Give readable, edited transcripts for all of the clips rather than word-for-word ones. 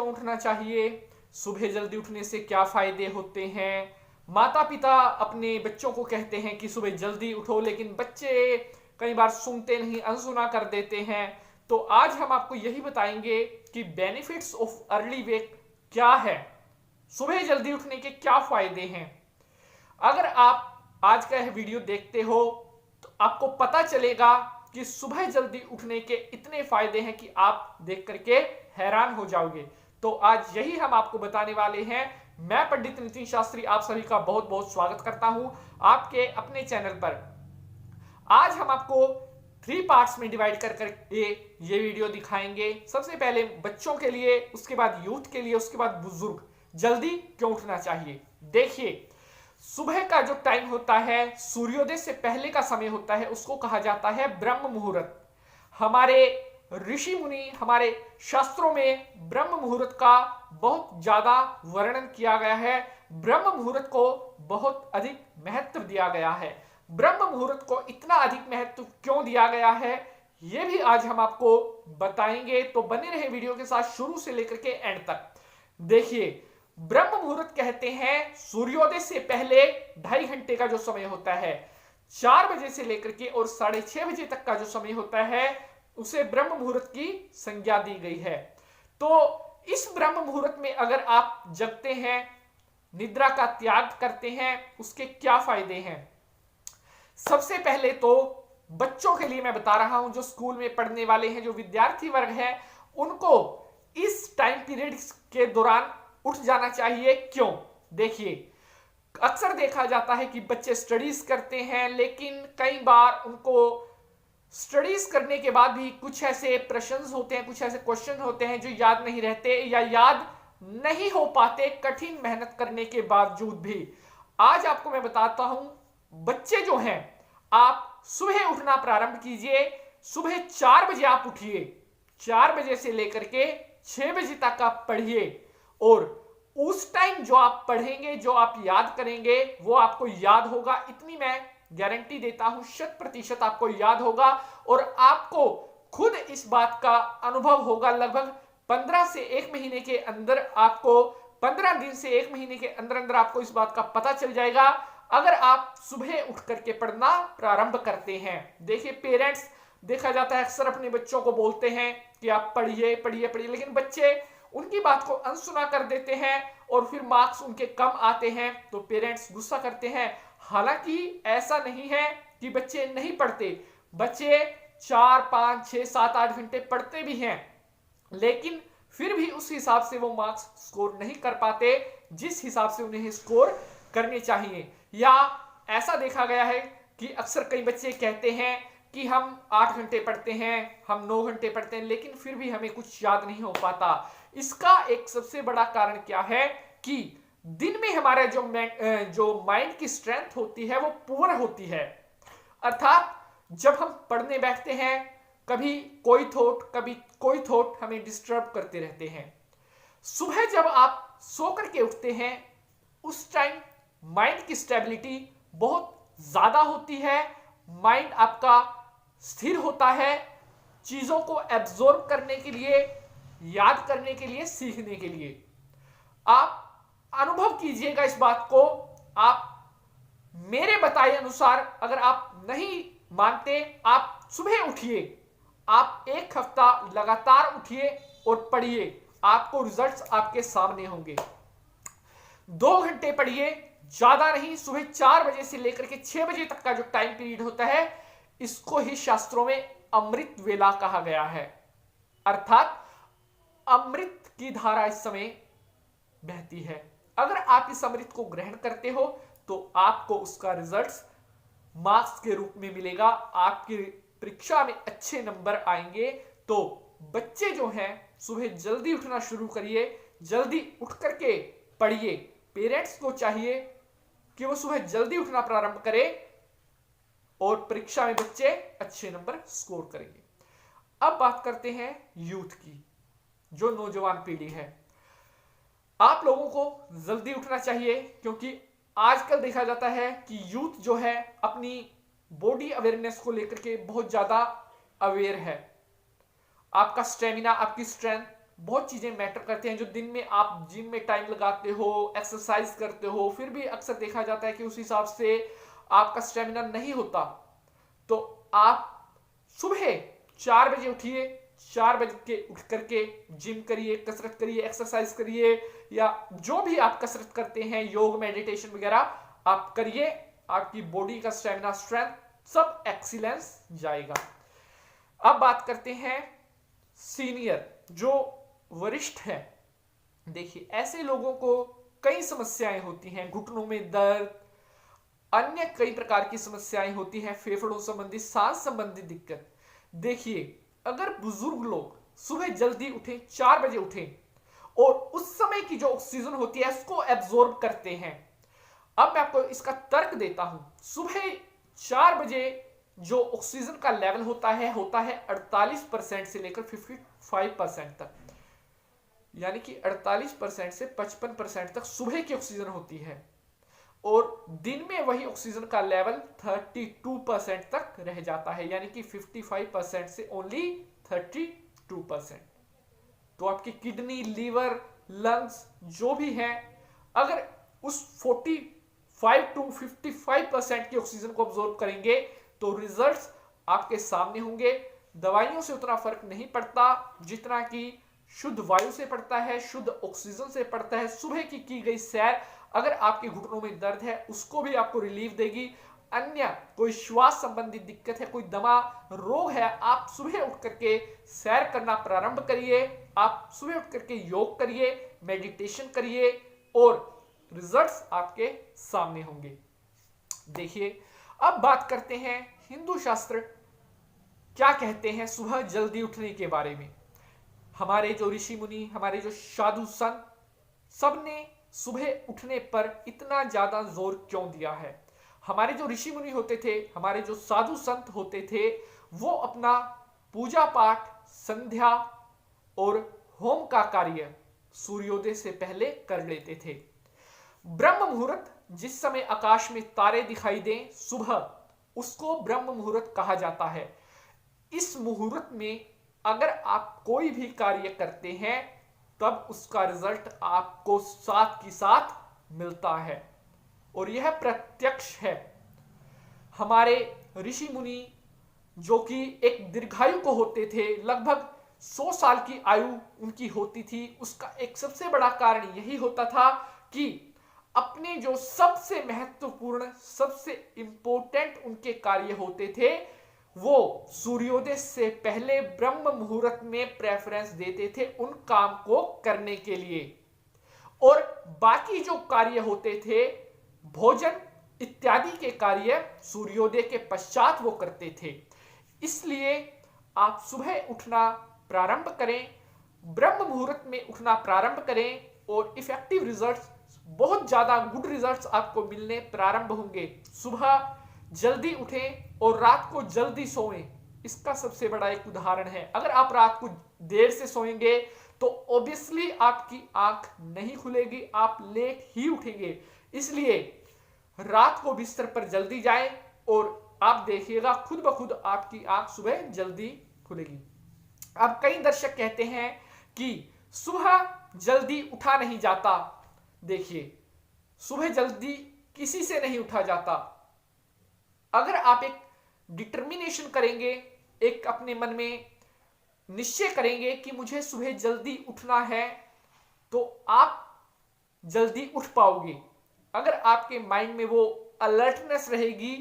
क्यों उठना चाहिए, सुबह जल्दी उठने से क्या फायदे होते हैं। माता पिता अपने बच्चों को कहते हैं कि सुबह जल्दी उठो, लेकिन बच्चे कई बार सुनते नहीं, अनसुना कर देते हैं। तो आज हम आपको यही बताएंगे कि बेनिफिट्स ऑफ अर्ली वेक क्या है, सुबह जल्दी उठने के क्या फायदे हैं। अगर आप आज का यह वीडियो देखते हो तो आपको पता चलेगा कि सुबह जल्दी उठने के इतने फायदे हैं कि आप देख करके हैरान हो जाओगे। तो आज यही हम आपको बताने वाले हैं। मैं पंडित नितिन शास्त्री आप सभी का बहुत बहुत स्वागत करता हूं आपके अपने चैनल पर। आज हम आपको 3 पार्ट्स में डिवाइड कर करके ये वीडियो दिखाएंगे। सबसे पहले बच्चों के लिए, उसके बाद यूथ के लिए, उसके बाद बुजुर्ग, जल्दी क्यों उठना चाहिए। देखिए, सुबह का जो टाइम होता है, सूर्योदय से पहले का समय होता है, उसको कहा जाता है ब्रह्म मुहूर्त। हमारे ऋषि मुनि, हमारे शास्त्रों में ब्रह्म मुहूर्त का बहुत ज्यादा वर्णन किया गया है। ब्रह्म मुहूर्त को बहुत अधिक महत्व दिया गया है। ब्रह्म मुहूर्त को इतना अधिक महत्व क्यों दिया गया है, यह भी आज हम आपको बताएंगे। तो बने रहे वीडियो के साथ शुरू से लेकर के एंड तक। देखिए, ब्रह्म मुहूर्त कहते हैं सूर्योदय से पहले 2.5 घंटे का जो समय होता है, 4 बजे से लेकर के और 6:30 बजे तक का जो समय होता है, उसे ब्रह्म मुहूर्त की संज्ञा दी गई है। तो इस ब्रह्म मुहूर्त में अगर आप जगते हैं, निद्रा का त्याग करते हैं, उसके क्या फायदे हैं। सबसे पहले तो बच्चों के लिए मैं बता रहा हूं, जो स्कूल में पढ़ने वाले हैं, जो विद्यार्थी वर्ग है, उनको इस टाइम पीरियड के दौरान उठ जाना चाहिए। क्यों? देखिए, अक्सर देखा जाता है कि बच्चे स्टडीज करते हैं, लेकिन कई बार उनको स्टडीज करने के बाद भी कुछ ऐसे प्रश्न होते हैं, कुछ ऐसे क्वेश्चन होते हैं जो याद नहीं रहते या याद नहीं हो पाते कठिन मेहनत करने के बावजूद भी। आज आपको मैं बताता हूं, बच्चे जो हैं, आप सुबह उठना प्रारंभ कीजिए। सुबह 4 बजे आप उठिए, 4 बजे से लेकर के 6 बजे तक आप पढ़िए, और उस टाइम जो आप पढ़ेंगे, जो आप याद करेंगे, वो आपको याद होगा। इतनी मैं गारंटी देता हूं, 100% आपको याद होगा। और आपको खुद इस बात का अनुभव होगा। लगभग 15 से 1 महीने के अंदर आपको, 15 दिन से 1 महीने के अंदर अंदर आपको इस बात का पता चल जाएगा, अगर आप सुबह उठ करके पढ़ना प्रारंभ करते हैं। देखिए, पेरेंट्स देखा जाता है अक्सर अपने बच्चों को बोलते हैं कि आप पढ़िए पढ़िए पढ़िए, लेकिन बच्चे उनकी बात को अनसुना कर देते हैं और फिर मार्क्स उनके कम आते हैं, तो पेरेंट्स गुस्सा करते हैं। हालांकि ऐसा नहीं है कि बच्चे नहीं पढ़ते, बच्चे 4, 5, 6, 7, 8 घंटे पढ़ते भी हैं, लेकिन फिर भी उस हिसाब से वो मार्क्स स्कोर नहीं कर पाते जिस हिसाब से उन्हें स्कोर करने चाहिए। या ऐसा देखा गया है कि अक्सर कई बच्चे कहते हैं कि हम 8 घंटे पढ़ते हैं, हम 9 घंटे पढ़ते हैं, लेकिन फिर भी हमें कुछ याद नहीं हो पाता। इसका एक सबसे बड़ा कारण क्या है कि दिन में हमारा जो माइंड की स्ट्रेंथ होती है वो पुअर होती है। अर्थात जब हम पढ़ने बैठते हैं, कभी कोई थॉट हमें डिस्टर्ब करते रहते हैं। सुबह जब आप सो करके उठते हैं, उस टाइम माइंड की स्टेबिलिटी बहुत ज्यादा होती है। माइंड आपका स्थिर होता है, चीजों को एब्जॉर्ब करने के लिए, याद करने के लिए, सीखने के लिए। आप अनुभव कीजिएगा इस बात को। आप मेरे बताए अनुसार, अगर आप नहीं मानते, आप सुबह उठिए, आप 1 हफ्ता लगातार उठिए और पढ़िए, आपको रिजल्ट्स आपके सामने होंगे। 2 घंटे पढ़िए, ज्यादा नहीं। सुबह 4 बजे से लेकर के 6 बजे तक का जो टाइम पीरियड होता है, इसको ही शास्त्रों में अमृत वेला कहा गया है। अर्थात अमृत की धारा इस समय बहती है। अगर आप इस अमृत को ग्रहण करते हो तो आपको उसका रिजल्ट्स मार्क्स के रूप में मिलेगा, आपकी परीक्षा में अच्छे नंबर आएंगे। तो बच्चे जो हैं, सुबह जल्दी उठना शुरू करिए, जल्दी उठ करके पढ़िए। पेरेंट्स को चाहिए कि वो सुबह जल्दी उठना प्रारंभ करें और परीक्षा में बच्चे अच्छे नंबर स्कोर करेंगे। अब बात करते हैं यूथ की, जो नौजवान पीढ़ी है। आप लोगों को जल्दी उठना चाहिए, क्योंकि आजकल देखा जाता है कि यूथ जो है अपनी बॉडी अवेयरनेस को लेकर के बहुत ज्यादा अवेयर है। आपका स्टेमिना, आपकी स्ट्रेंथ बहुत चीजें मैटर करते हैं। जो दिन में आप जिम में टाइम लगाते हो, एक्सरसाइज करते हो, फिर भी अक्सर देखा जाता है कि उस हिसाब से आपका स्टेमिना नहीं होता। तो आप सुबह 4 बजे उठिए, 4 बजे के उठ करके जिम करिए, कसरत करिए, एक्सरसाइज करिए, या जो भी आप कसरत करते हैं, योग, मेडिटेशन वगैरह आप करिए। आपकी बॉडी का स्टेमिना, स्ट्रेंथ सब एक्सीलेंस जाएगा। अब बात करते हैं सीनियर, जो वरिष्ठ है। देखिए, ऐसे लोगों को कई समस्याएं होती हैं, घुटनों में दर्द, अन्य कई प्रकार की समस्याएं होती हैं, फेफड़ों संबंधी, सांस संबंधी दिक्कत। देखिए, अगर बुजुर्ग लोग सुबह जल्दी उठें, 4 बजे उठें और उस समय की जो ऑक्सीजन होती है उसको एब्जॉर्ब करते हैं। अब मैं आपको इसका तर्क देता हूं। सुबह 4 बजे जो ऑक्सीजन का लेवल होता है 48% से लेकर 55% तक, यानी कि 48% से 55% तक सुबह की ऑक्सीजन होती है, और दिन में वही ऑक्सीजन का लेवल 32% तक रह जाता है, यानी कि 55% से ओनली 32%। तो आपकी किडनी, लीवर, लंग्स जो भी हैं, अगर उस 45 टू 55% की ऑक्सीजन को ऑब्जॉर्व करेंगे तो रिजल्ट्स आपके सामने होंगे। दवाइयों से उतना फर्क नहीं पड़ता जितना कि शुद्ध वायु से पड़ता है, शुद्ध ऑक्सीजन से पड़ता है। सुबह की गई सैर अगर आपके घुटनों में दर्द है उसको भी आपको रिलीफ देगी। अन्य कोई श्वास संबंधी दिक्कत है, कोई दमा रोग है, आप सुबह उठ करके सैर करना प्रारंभ करिए। आप सुबह उठ करके योग करिए, मेडिटेशन करिए और रिजल्ट्स आपके सामने होंगे। देखिए, अब बात करते हैं हिंदू शास्त्र क्या कहते हैं सुबह जल्दी उठने के बारे में। हमारे जो ऋषि मुनि, हमारे जो साधु संत, सबने सुबह उठने पर इतना ज्यादा जोर क्यों दिया है। हमारे जो ऋषि मुनि होते थे, हमारे जो साधु संत होते थे, वो अपना पूजा पाठ, संध्या और होम का कार्य सूर्योदय से पहले कर लेते थे। ब्रह्म मुहूर्त, जिस समय आकाश में तारे दिखाई दें सुबह, उसको ब्रह्म मुहूर्त कहा जाता है। इस मुहूर्त में अगर आप कोई भी कार्य करते हैं तब उसका रिजल्ट आपको साथ ही साथ मिलता है, और यह प्रत्यक्ष है। हमारे ऋषि मुनि जो कि एक दीर्घायु को होते थे, लगभग 100 साल की आयु उनकी होती थी, उसका एक सबसे बड़ा कारण यही होता था कि अपने जो सबसे महत्वपूर्ण, सबसे इंपॉर्टेंट उनके कार्य होते थे, वो सूर्योदय से पहले ब्रह्म मुहूर्त में प्रेफरेंस देते थे उन काम को करने के लिए, और बाकी जो कार्य होते थे, भोजन इत्यादि के कार्य, सूर्योदय के पश्चात वो करते थे। इसलिए आप सुबह उठना प्रारंभ करें, ब्रह्म मुहूर्त में उठना प्रारंभ करें, और इफेक्टिव रिजल्ट्स, बहुत ज्यादा गुड रिजल्ट्स आपको मिलने प्रारंभ होंगे। सुबह जल्दी उठें और रात को जल्दी सोएं। इसका सबसे बड़ा एक उदाहरण है। अगर आप रात को देर से सोएंगे तो ऑब्वियसली आपकी आंख नहीं खुलेगी, आप लेट ही उठेंगे। इसलिए रात को बिस्तर पर जल्दी जाएं और आप देखिएगा खुद ब खुद आपकी आंख सुबह जल्दी खुलेगी। अब कई दर्शक कहते हैं कि सुबह जल्दी उठा नहीं जाता। देखिए, सुबह जल्दी किसी से नहीं उठा जाता। अगर आप एक डिटर्मिनेशन करेंगे, एक अपने मन में निश्चय करेंगे कि मुझे सुबह जल्दी उठना है, तो आप जल्दी उठ पाओगे। अगर आपके माइंड में वो अलर्टनेस रहेगी,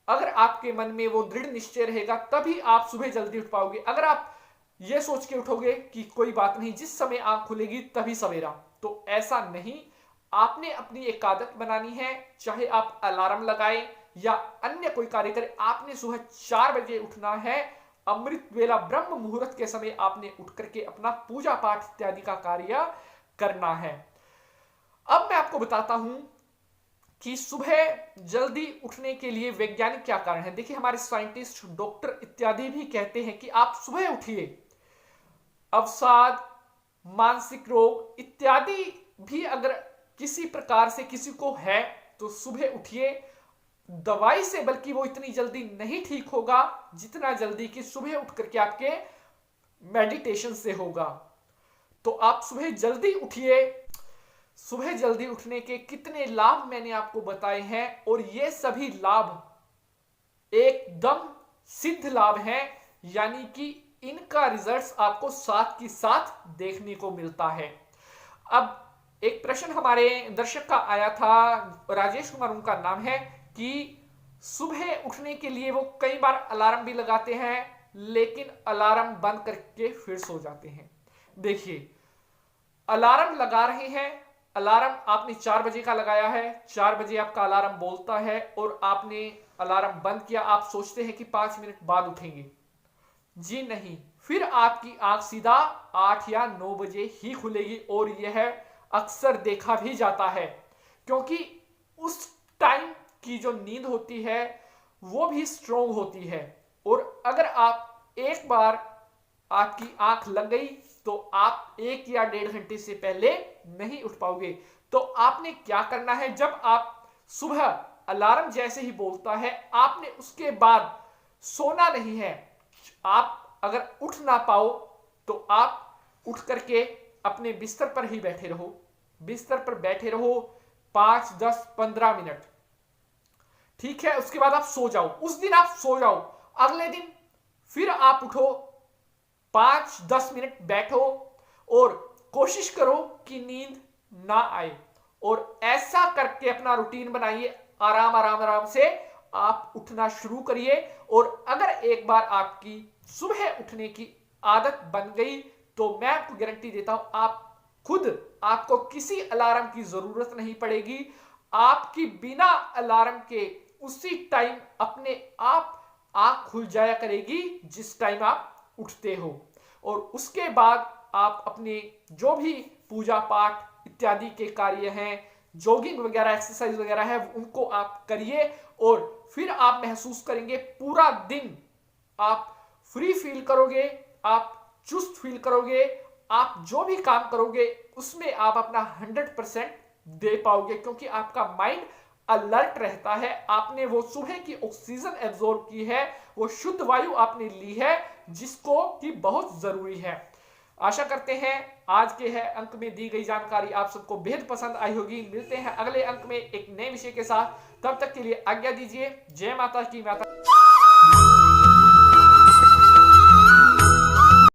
अगर आपके मन में वो दृढ़ निश्चय रहेगा, तभी आप सुबह जल्दी उठ पाओगे। अगर आप ये सोच के उठोगे कि कोई बात नहीं, जिस समय आंख खुलेगी तभी सवेरा, तो ऐसा नहीं। आपने अपनी एक आदत बनानी है, चाहे आप अलार्म लगाएं या अन्य कोई कार्य करें, आपने सुबह 4 बजे उठना है। अमृत वेला, ब्रह्म मुहूर्त के समय आपने उठ करके अपना पूजा पाठ इत्यादि का कार्य करना है। अब मैं आपको बताता हूं कि सुबह जल्दी उठने के लिए वैज्ञानिक क्या कारण है। देखिए, हमारे साइंटिस्ट, डॉक्टर इत्यादि भी कहते हैं कि आप सुबह उठिए। अवसाद, मानसिक रोग इत्यादि भी अगर किसी प्रकार से किसी को है तो सुबह उठिए। दवाई से बल्कि वो इतनी जल्दी नहीं ठीक होगा जितना जल्दी कि सुबह उठ करके आपके मेडिटेशन से होगा। तो आप सुबह जल्दी उठिए। सुबह जल्दी उठने के कितने लाभ मैंने आपको बताए हैं, और ये सभी लाभ एकदम सिद्ध लाभ हैं, यानी कि इनका रिजल्ट्स आपको साथ की साथ देखने को मिलता है। अब एक प्रश्न हमारे दर्शक का आया था, राजेश कुमार उनका नाम है, कि सुबह उठने के लिए वो कई बार अलार्म भी लगाते हैं, लेकिन अलार्म बंद करके फिर सो जाते हैं। देखिए, अलार्म लगा रहे हैं, अलार्म आपने 4 बजे का लगाया है, 4 बजे आपका अलार्म बोलता है और आपने अलार्म बंद किया, आप सोचते हैं कि 5 मिनट बाद उठेंगे। जी नहीं, फिर आपकी आंख सीधा 8 या 9 बजे ही खुलेगी, और यह अक्सर देखा भी जाता है, क्योंकि उस टाइम की जो नींद होती है वो भी स्ट्रोंग होती है। और अगर आप एक बार आपकी आंख लग गई तो आप 1 या 1.5 घंटे से पहले नहीं उठ पाओगे। तो आपने क्या करना है, जब आप सुबह अलार्म जैसे ही बोलता है, आपने उसके बाद सोना नहीं है। आप अगर उठ ना पाओ तो आप उठ करके अपने बिस्तर पर ही बैठे रहो, बिस्तर पर बैठे रहो 5, 10, 15 मिनट, ठीक है। उसके बाद आप सो जाओ, उस दिन आप सो जाओ, अगले दिन फिर आप उठो, 5, 10 मिनट बैठो और कोशिश करो कि नींद ना आए, और ऐसा करके अपना रूटीन बनाइए। आराम आराम आराम से आप उठना शुरू करिए, और अगर एक बार आपकी सुबह उठने की आदत बन गई तो मैं आपको गारंटी देता हूं, आप खुद, आपको किसी अलार्म की जरूरत नहीं पड़ेगी। आपकी बिना अलार्म के उसी टाइम अपने आप आंख खुल जाया करेगी जिस टाइम आप उठते हो। और उसके बाद आप अपने जो भी पूजा पाठ इत्यादि के कार्य हैं, जॉगिंग वगैरह, एक्सरसाइज वगैरह है, उनको आप करिए, और फिर आप महसूस करेंगे पूरा दिन आप फ्री फील करोगे, आप चुस्त फील करोगे, आप जो भी काम करोगे उसमें आप अपना 100% दे पाओगे, क्योंकि आपका माइंड अलर्ट रहता है। आपने वो सुबह की ऑक्सीजन एब्जॉर्ब की है, वो शुद्ध वायु आपने ली है, जिसको कि बहुत जरूरी है। आशा करते हैं आज के है अंक में दी गई जानकारी आप सबको बेहद पसंद आई होगी। मिलते हैं अगले अंक में एक नए विषय के साथ, तब तक के लिए आज्ञा दीजिए। जय माता की माता।